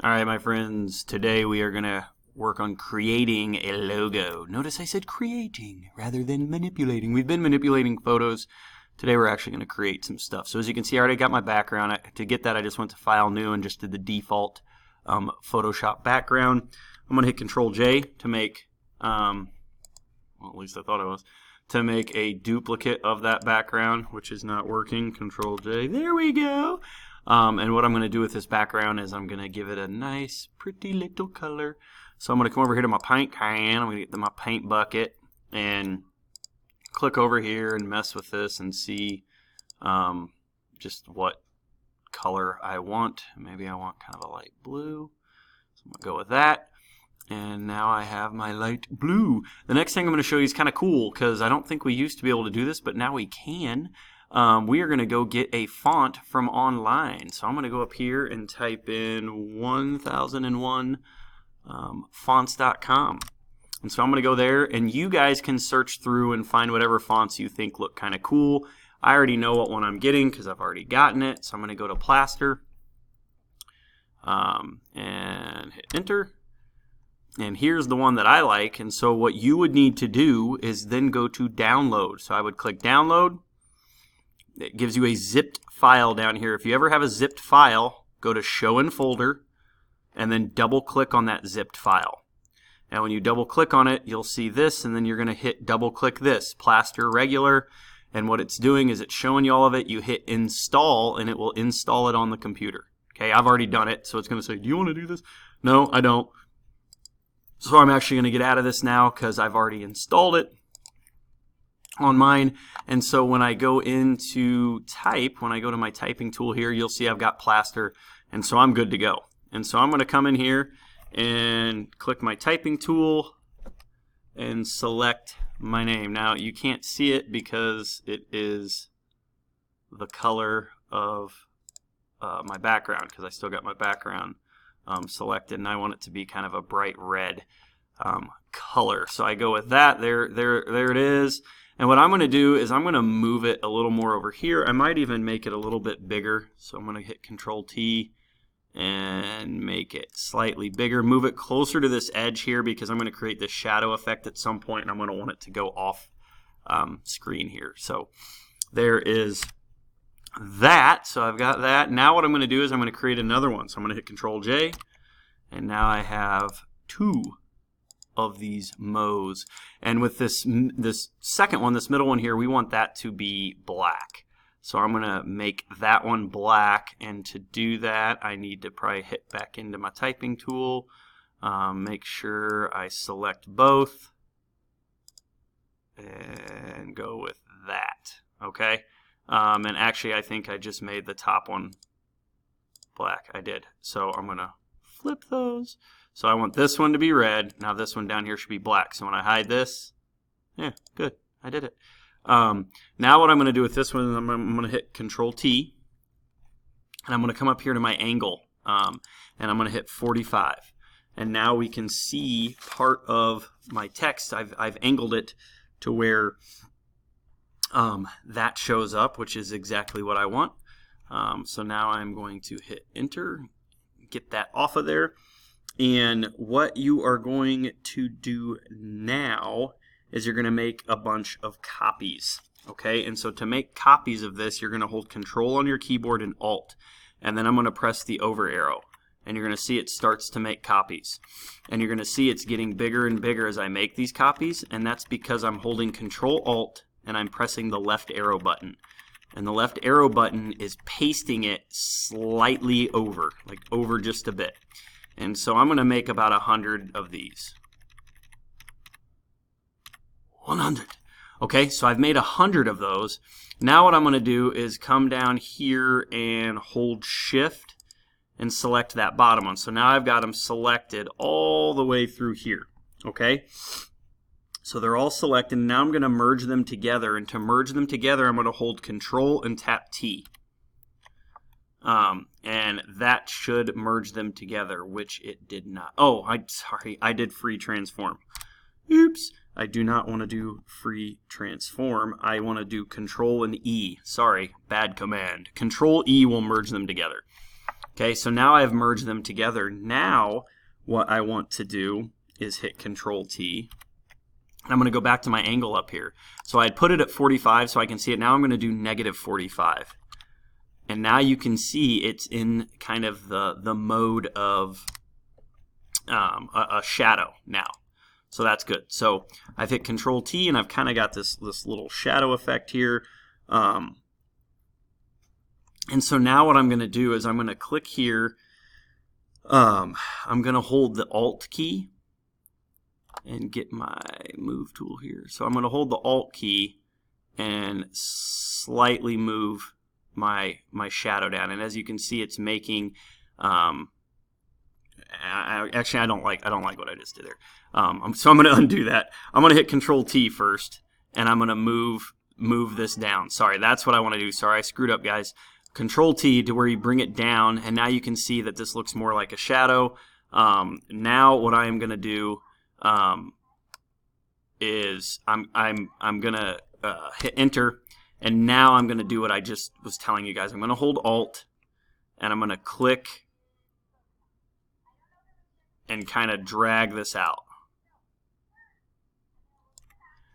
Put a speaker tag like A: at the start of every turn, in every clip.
A: All right, my friends, today we are going to work on creating a logo. Notice I said creating rather than manipulating. We've been manipulating photos. Today we're actually going to create some stuff. So as you can see, I already got my background. To get that, I just went to File, New, and just did the default Photoshop background. I'm going to hit Control J to make, well, at least I thought I was, to make a duplicate of that background, which is not working. Control J. There we go. And what I'm going to do with this background is I'm going to give it a nice, pretty little color. So I'm going to come over here to my paint can. I'm going to get to my paint bucket and click over here and mess with this and see just what color I want. Maybe I want kind of a light blue. So I'm going to go with that. And now I have my light blue. The next thing I'm going to show you is kind of cool because I don't think we used to be able to do this, but now we can. We are going to go get a font from online. So I'm going to go up here and type in 1001 fonts.com. And so I'm going to go there, and you guys can search through and find whatever fonts you think look kind of cool. I already know what one I'm getting because I've already gotten it. So I'm going to go to Plaster and hit Enter. And here's the one that I like. And so what you would need to do is then go to Download. So I would click Download. It gives you a zipped file down here. If you ever have a zipped file, go to Show in Folder and then double click on that zipped file. And when you double click on it, you'll see this, and then you're going to hit double click this, Plaster Regular. And what it's doing is it's showing you all of it. You hit Install and it will install it on the computer. Okay, I've already done it, so it's going to say, do you want to do this? No, I don't. So I'm actually going to get out of this now because I've already installed it on mine. And so when I go into type, when I go to my typing tool here, you'll see I've got Plaster, and so I'm good to go. And so I'm going to come in here and click my typing tool and select my name. Now you can't see it because it is the color of my background, because I still got my background selected, and I want it to be kind of a bright red color. So I go with that. There it is. And what I'm going to do is I'm going to move it a little more over here. I might even make it a little bit bigger. So I'm going to hit Control T and make it slightly bigger. Move it closer to this edge here because I'm going to create this shadow effect at some point, and I'm going to want it to go off screen here. So there is that. So I've got that. Now what I'm going to do is I'm going to create another one. So I'm going to hit Control J, and now I have two of these Mo's. And with this second one, this middle one here, we want that to be black. So I'm going to make that one black, and to do that I need to probably hit back into my typing tool, make sure I select both, and go with that. Okay. And actually I think I just made the top one black. I did. So I'm going to flip those. So I want this one to be red. Now this one down here should be black. So when I hide this, yeah, good. I did it. Now what I'm going to do with this one is I'm going to hit Control T, and I'm going to come up here to my angle, and I'm going to hit 45. And now we can see part of my text. I've angled it to where that shows up, which is exactly what I want. So now I'm going to hit Enter, get that off of there. And what you are going to do now is you're going to make a bunch of copies. Okay, and so to make copies of this, you're going to hold Control on your keyboard and Alt. And then I'm going to press the over arrow. And you're going to see it starts to make copies. And you're going to see it's getting bigger and bigger as I make these copies. And that's because I'm holding Control Alt and I'm pressing the left arrow button. And the left arrow button is pasting it slightly over, like over just a bit. And so I'm going to make about 100 of these. 100. Okay, so I've made 100 of those. Now what I'm going to do is come down here and hold Shift and select that bottom one. So now I've got them selected all the way through here. Okay, so they're all selected. Now I'm going to merge them together. And to merge them together, I'm going to hold Control and tap T. And that should merge them together, which it did not. Oh, sorry, I did free transform. Oops, I do not want to do free transform. I want to do Control and E. Sorry, bad command. Control E will merge them together. Okay, so now I've merged them together. Now what I want to do is hit Control T. I'm going to go back to my angle up here. So I'd put it at 45 so I can see it. Now I'm going to do -45. And now you can see it's in kind of the mode of a shadow now. So that's good. So I've hit Control T and I've kind of got this little shadow effect here. And so now what I'm going to do is I'm going to click here. I'm going to hold the Alt key and get my move tool here. So I'm going to hold the Alt key and slightly move my shadow down. And as you can see, it's making. Actually, I don't like what I just did there. So I'm going to undo that. I'm going to hit Control T first, and I'm going to move this down. Sorry, that's what I want to do. Sorry, I screwed up, guys. Control T to where you bring it down, and now you can see that this looks more like a shadow. Now what I am going to do is I'm going to hit Enter, and now I'm going to do what I just was telling you guys. I'm going to hold Alt, and I'm going to click and kind of drag this out.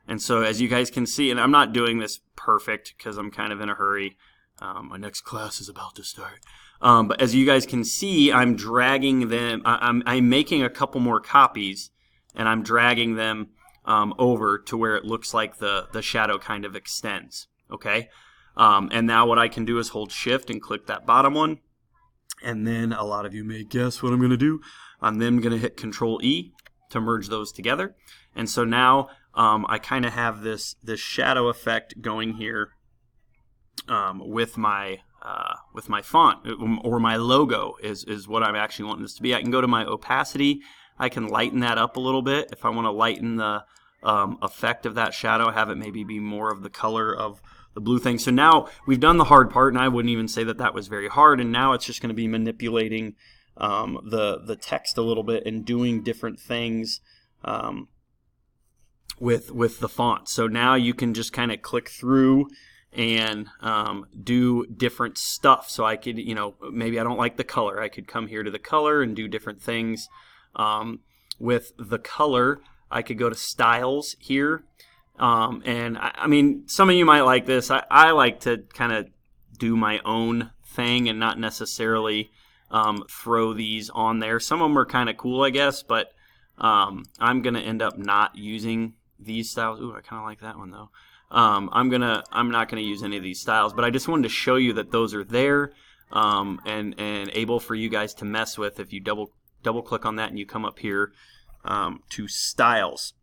A: And so as you guys can see, and I'm not doing this perfect because I'm kind of in a hurry. My next class is about to start. But as you guys can see, I'm dragging them. I'm making a couple more copies, and I'm dragging them over to where it looks like the shadow kind of extends. Okay. And now what I can do is hold Shift and click that bottom one. And then a lot of you may guess what I'm going to do. I'm then going to hit Control E to merge those together. And so now I kind of have this shadow effect going here with my font, or my logo is what I'm actually wanting this to be. I can go to my opacity. I can lighten that up a little bit if I want to lighten the effect of that shadow, have it maybe be more of the color of the blue thing. So now we've done the hard part, and I wouldn't even say that was very hard, and now it's just going to be manipulating the text a little bit and doing different things with the font. So now you can just kind of click through and do different stuff. So I could, maybe I don't like the color. I could come here to the color and do different things. With the color, I could go to styles here. And I mean, some of you might like this. I like to kind of do my own thing and not necessarily throw these on there. Some of them are kind of cool, I guess, but I'm going to end up not using these styles. Ooh, I kind of like that one though. I'm not gonna use any of these styles, but I just wanted to show you that those are there and able for you guys to mess with if you double click on that and you come up here to styles.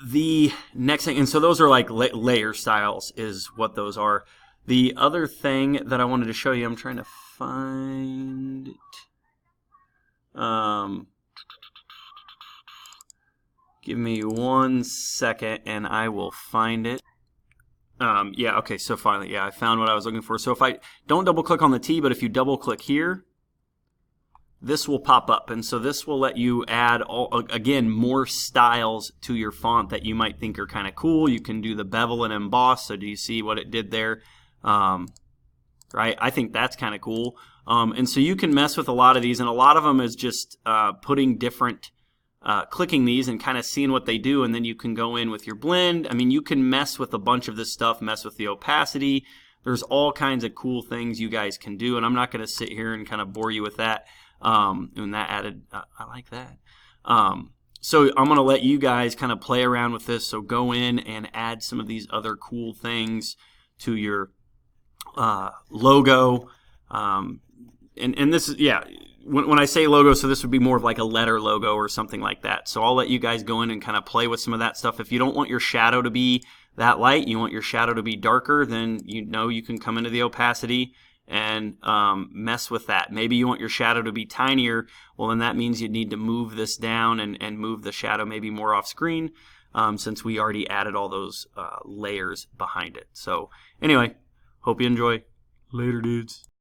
A: The next thing, and so those are like layer styles is what those are. The other thing that I wanted to show you, I'm trying to find it. Give me 1 second and I will find it. Yeah, okay, so finally, yeah, I found what I was looking for. So if I don't double click on the T, but if you double click here, this will pop up. And so this will let you add, again, more styles to your font that you might think are kind of cool. You can do the bevel and emboss. So do you see what it did there? Right, I think that's kind of cool. And so you can mess with a lot of these, and a lot of them is just putting different clicking these and kind of seeing what they do, and then you can go in with your blend. I mean, you can mess with a bunch of this stuff, mess with the opacity. There's all kinds of cool things you guys can do, and I'm not going to sit here and kind of bore you with that. And that added, I like that. So I'm going to let you guys kind of play around with this. So go in and add some of these other cool things to your logo. And this is, yeah, when I say logo, so this would be more of like a letter logo or something like that. So I'll let you guys go in and kind of play with some of that stuff. If you don't want your shadow to be that light, you want your shadow to be darker, then you can come into the opacity and mess with that. Maybe you want your shadow to be tinier. Well, then that means you need to move this down and move the shadow maybe more off screen, since we already added all those layers behind it. So anyway, hope you enjoy. Later, dudes.